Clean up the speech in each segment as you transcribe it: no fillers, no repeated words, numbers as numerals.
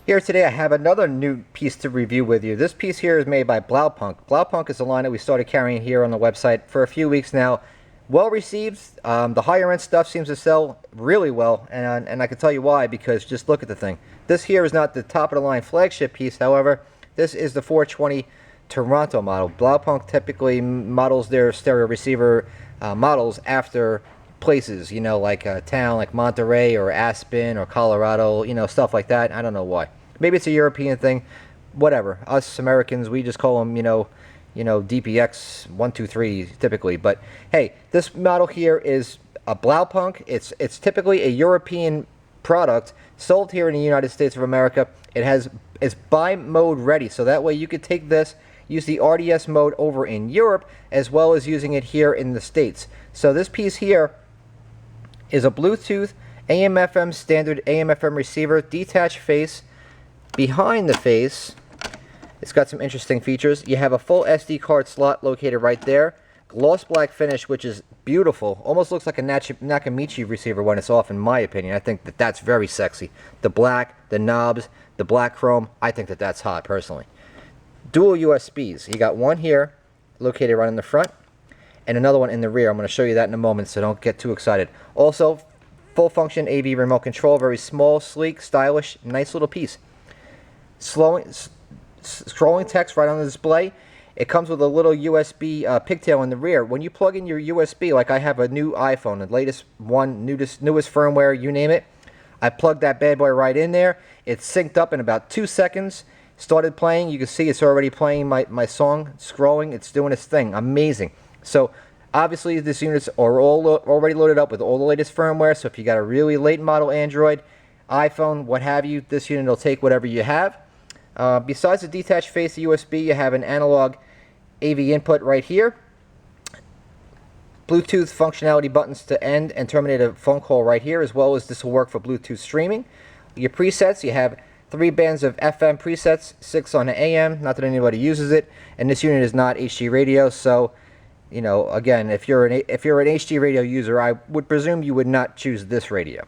Here today I have another new piece to review with you. This piece here is made by Blaupunkt. Blaupunkt is a line that we started carrying here on the website for a few weeks now. Well received. The higher end stuff seems to sell really well, and I can tell you why, because just look at the thing. This here is not the top of the line flagship piece, however, this is the 420 Toronto model. Blaupunkt typically models their stereo receiver models after places, you know, like a town like Monterey or Aspen or Colorado, you know, stuff like that. I don't know why. Maybe it's a European thing. Whatever. Us Americans, we just call them, you know, DPX 123 typically. But hey, this model here is a Blaupunkt. It's typically a European product sold here in the United States of America. It's bi-mode ready, so that way you could take this, use the RDS mode over in Europe, as well as using it here in the States. So this piece here is a Bluetooth AM/FM standard AM/FM receiver, detached face. Behind the face, it's got some interesting features. You have a full SD card slot located right there. Gloss black finish, which is beautiful. Almost looks like a Nakamichi receiver when it's off, in my opinion. I think that that's very sexy. The black, the knobs, the black chrome, I think that that's hot, personally. Dual USBs. You got one here, located right in the front, and another one in the rear. I'm going to show you that in a moment, so don't get too excited. Also, full function AV remote control, very small, sleek, stylish, nice little piece. Scrolling text right on the display. It comes with a little USB pigtail in the rear. When you plug in your USB, like I have a new iPhone, the latest one, newest firmware, you name it, I plugged that bad boy right in there. It's synced up in about 2 seconds. Started playing. You can see it's already playing my song, scrolling. It's doing its thing. Amazing. So obviously these units are all already loaded up with all the latest firmware, so if you got a really late model Android, iPhone, what have you, this unit will take whatever you have. Besides the detached face USB, you have an analog AV input right here. Bluetooth functionality buttons to end and terminate a phone call right here, as well as this will work for Bluetooth streaming. Your presets, you have 3 bands of FM presets, 6 on the AM, not that anybody uses it, and this unit is not HD radio, so you know, again, if you're an HD radio user, I would presume you would not choose this radio.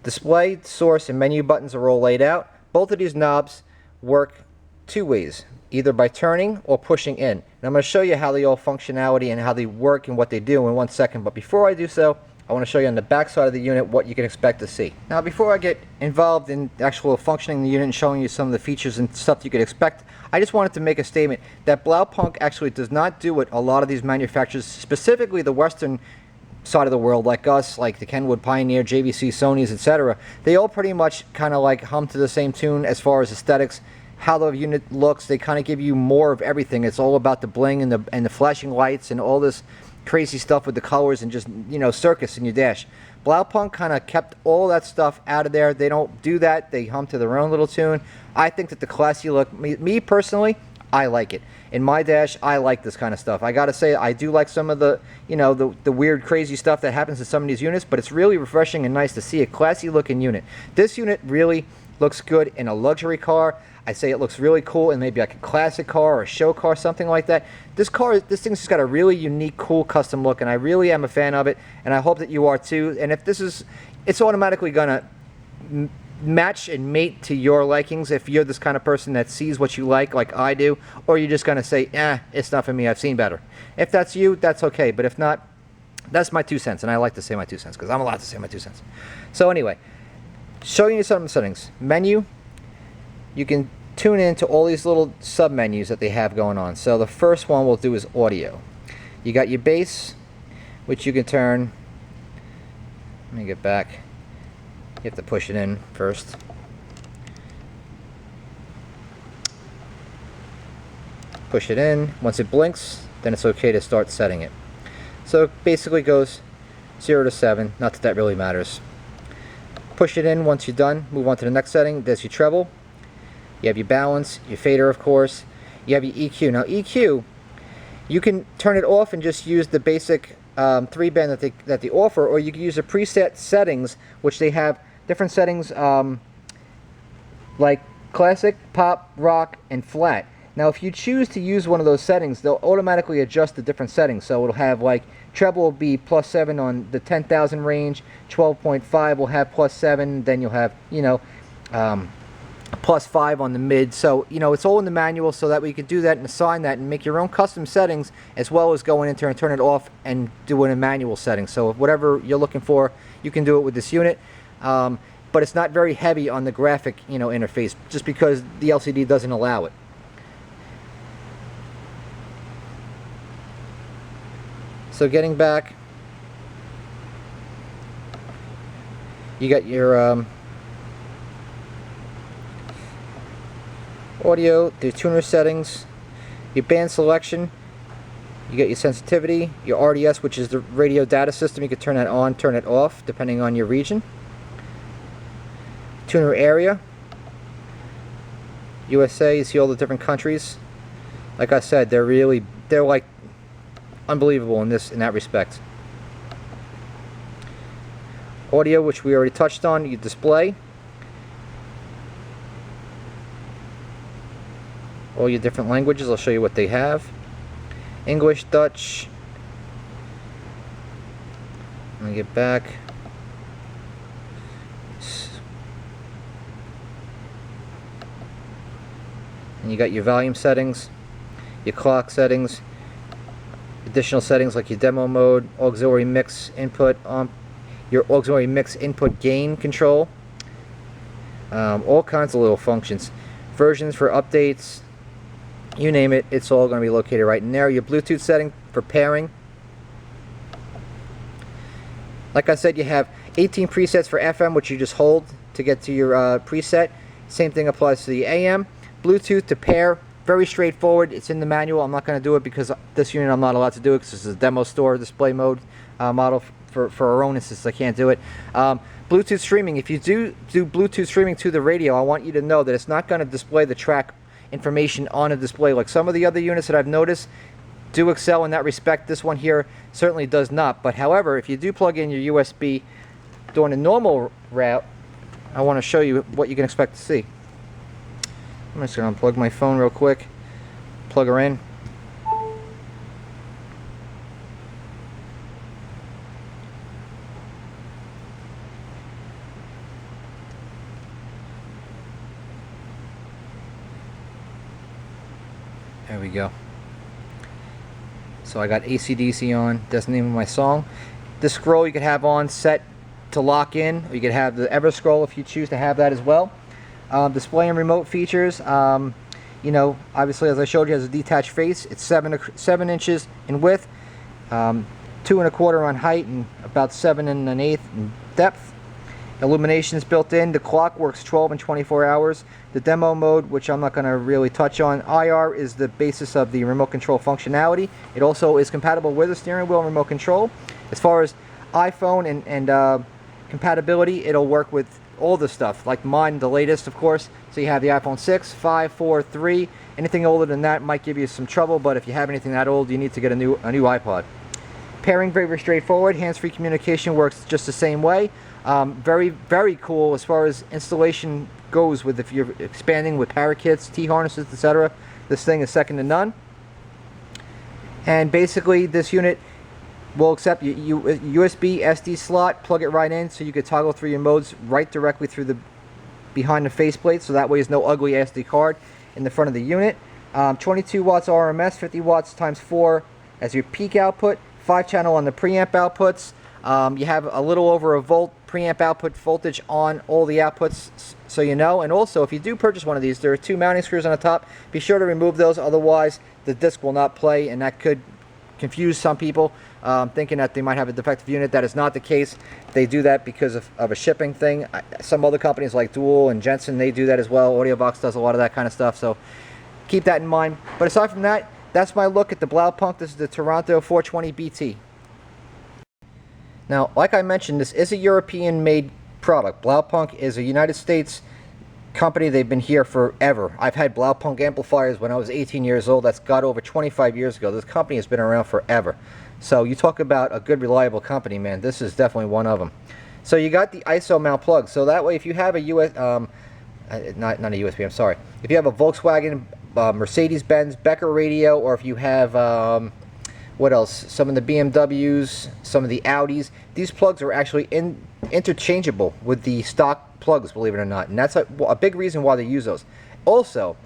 Display, source, and menu buttons are all laid out. Both of these knobs work 2 ways, either by turning or pushing in. And I'm going to show you how they all functionality and how they work and what they do in 1 second. But before I do so, I want to show you on the back side of the unit what you can expect to see. Now, before I get involved in actual functioning of the unit and showing you some of the features and stuff you could expect, I just wanted to make a statement that Blaupunkt actually does not do what a lot of these manufacturers, specifically the Western side of the world, like us, like the Kenwood, Pioneer, JVC, Sony's, etc. They all pretty much kind of like hum to the same tune as far as aesthetics, how the unit looks. They kind of give you more of everything. It's all about the bling and the flashing lights and all this crazy stuff with the colors and just, you know, circus in your dash. Blaupunkt kind of kept all that stuff out of there. They don't do that. They hum to their own little tune. I think that the classy look, me personally, I like it. In my dash, I like this kind of stuff. I gotta say, I do like some of the, you know, the weird, crazy stuff that happens in some of these units, but it's really refreshing and nice to see a classy looking unit. This unit really looks good in a luxury car. I say it looks really cool in maybe like a classic car or a show car, something like that. This thing's just got a really unique, cool custom look, and I really am a fan of it, and I hope that you are too. And if this is, it's automatically gonna match and mate to your likings if you're this kind of person that sees what you like I do, or you're just gonna say, it's not for me, I've seen better. If that's you, that's okay, but if not, that's my 2 cents, and I like to say my 2 cents because I'm allowed to say my 2 cents. So anyway, showing you some of the settings. Menu, you can tune into all these little sub menus that they have going on. So the first one we'll do is audio. You got your bass, which you can turn. Let me get back. You have to push it in first. Push it in. Once it blinks, then it's okay to start setting it. So it basically goes 0 to 7. Not that that really matters. Push it in. Once you're done, move on to the next setting. There's your treble. You have your balance, your fader, of course. You have your EQ. Now EQ, you can turn it off and just use the basic 3-band that they offer, or you can use the preset settings, which they have different settings like classic, pop, rock, and flat. Now if you choose to use one of those settings, they'll automatically adjust the different settings. So it'll have like treble will be +7 on the 10,000 range, 12.5 will have +7, then you'll have, you know, +5 on the mid. So you know, it's all in the manual, so that way you can do that and assign that and make your own custom settings, as well as going into and turn it off and do it in manual settings. So whatever you're looking for, you can do it with this unit. But it's not very heavy on the graphic, you know, interface, just because the LCD doesn't allow it. So getting back, you got your audio, the tuner settings, your band selection, you got your sensitivity, your RDS, which is the radio data system. You can turn that on, turn it off, depending on your region. Tuner area, USA, you see all the different countries. Like I said, they're like unbelievable in that respect. Audio, which we already touched on, you display all your different languages. I'll show you what they have. English, Dutch. Let me get back. And you got your volume settings, your clock settings, additional settings like your demo mode, auxiliary mix input, your auxiliary mix input gain control, all kinds of little functions, versions for updates, you name it, it's all going to be located right in there. Your Bluetooth setting for pairing. Like I said, you have 18 presets for FM, which you just hold to get to your preset. Same thing applies to the AM. Bluetooth to pair, very straightforward. It's in the manual. I'm not going to do it because this unit I'm not allowed to do it because this is a demo store display mode model for our own instance. I can't do it. Bluetooth streaming. If you do Bluetooth streaming to the radio, I want you to know that it's not going to display the track information on a display like some of the other units that I've noticed do excel in that respect. This one here certainly does not. But however, if you do plug in your USB during a normal route, I want to show you what you can expect to see. I'm just going to unplug my phone real quick, plug her in. There we go. So I got AC/DC on, that's the name of my song. This scroll you could have on set to lock in, or you could have the ever scroll if you choose to have that as well. Display and remote features, you know, obviously as I showed you, it has a detached face. It's 7 inches in width, 2 1/4 on height, and about 7 1/8 in depth. Illumination is built in. The clock works 12 and 24 hours. The demo mode, which I'm not going to really touch on. IR is the basis of the remote control functionality. It also is compatible with a steering wheel and remote control. As far as iPhone and compatibility, it'll work with all the stuff, like mine, the latest, of course. So you have the iPhone 6, 5, 4, 3. Anything older than that might give you some trouble, but if you have anything that old, you need to get a new iPod. Pairing, very straightforward. Hands-free communication works just the same way. Very cool as far as installation goes. With if you're expanding with parakeets, T-harnesses, etc. This thing is second to none. And basically, this unit will accept USB SD slot, plug it right in, so you could toggle through your modes right directly through the behind the faceplate, so that way there's no ugly SD card in the front of the unit. 22 watts RMS, 50 watts times 4 as your peak output, 5 channel on the preamp outputs. You have a little over a volt preamp output voltage on all the outputs, so you know. And also, if you do purchase one of these, there are 2 mounting screws on the top. Be sure to remove those, otherwise the disc will not play, and that could confuse some people thinking that they might have a defective unit. That is not the case. They do that because of a shipping thing. Some other companies like Dual and Jensen, they do that as well. AudioVox does a lot of that kind of stuff, so keep that in mind. But aside from that, that's my look at the Blaupunkt. This is the Toronto 420 BT. Now, like I mentioned, this is a European-made product. Blaupunkt is a United States company. They've been here forever. I've had Blaupunkt amplifiers when I was 18 years old. That's got over 25 years ago. This company has been around forever. So you talk about a good, reliable company, man. This is definitely one of them. So you got the ISO mount plug. So that way, if you have a not a USB, I'm sorry. If you have a Volkswagen, Mercedes-Benz, Becker radio, or if you have What else? Some of the BMWs, some of the Audis. These plugs are actually interchangeable with the stock plugs, believe it or not. And that's a big reason why they use those. Also,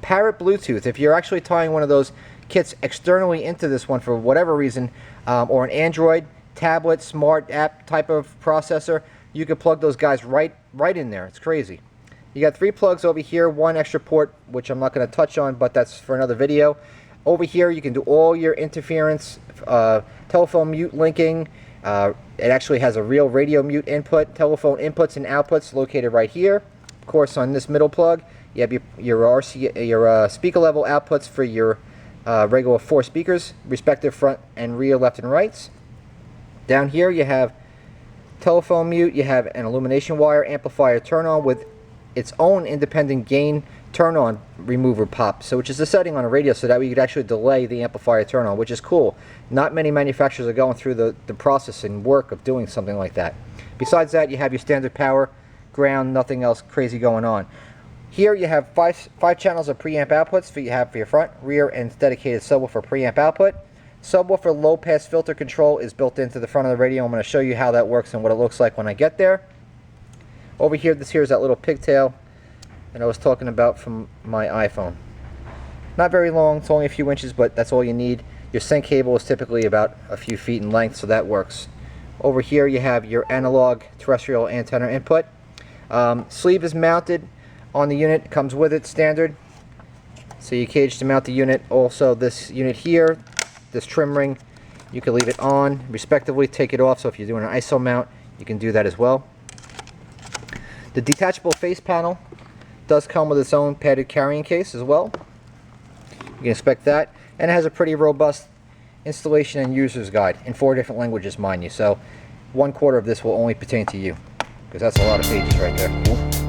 Parrot Bluetooth. If you're actually tying one of those kits externally into this one for whatever reason, or an Android, tablet, smart app type of processor, you could plug those guys right in there. It's crazy. You got 3 plugs over here, 1 extra port, which I'm not going to touch on, but that's for another video. Over here, you can do all your interference, telephone mute linking. It actually has a real radio mute input, telephone inputs and outputs located right here. Of course, on this middle plug, you have your speaker level outputs for your regular 4 speakers, respective front and rear, left and rights. Down here, you have telephone mute. You have an illumination wire amplifier turn on with its own independent gain turn on remover pop, so which is the setting on a radio, so that way you could actually delay the amplifier turn on, which is cool. Not many manufacturers are going through the process and work of doing something like that. Besides that, you have your standard power, ground, nothing else crazy going on. Here you have five channels of preamp outputs for your front, rear, and dedicated subwoofer preamp output. Subwoofer low pass filter control is built into the front of the radio. I'm going to show you how that works and what it looks like when I get there. Over here, this here is that little pigtail that I was talking about from my iPhone. Not very long, it's only a few inches, but that's all you need. Your sync cable is typically about a few feet in length, so that works. Over here you have your analog terrestrial antenna input. Sleeve is mounted on the unit, comes with it standard. So you cage to mount the unit. Also this unit here, this trim ring, you can leave it on respectively, take it off, so if you're doing an ISO mount, you can do that as well. The detachable face panel does come with its own padded carrying case as well. You can expect that. And it has a pretty robust installation and user's guide in 4 different languages, mind you. So 1/4 of this will only pertain to you, because that's a lot of pages right there.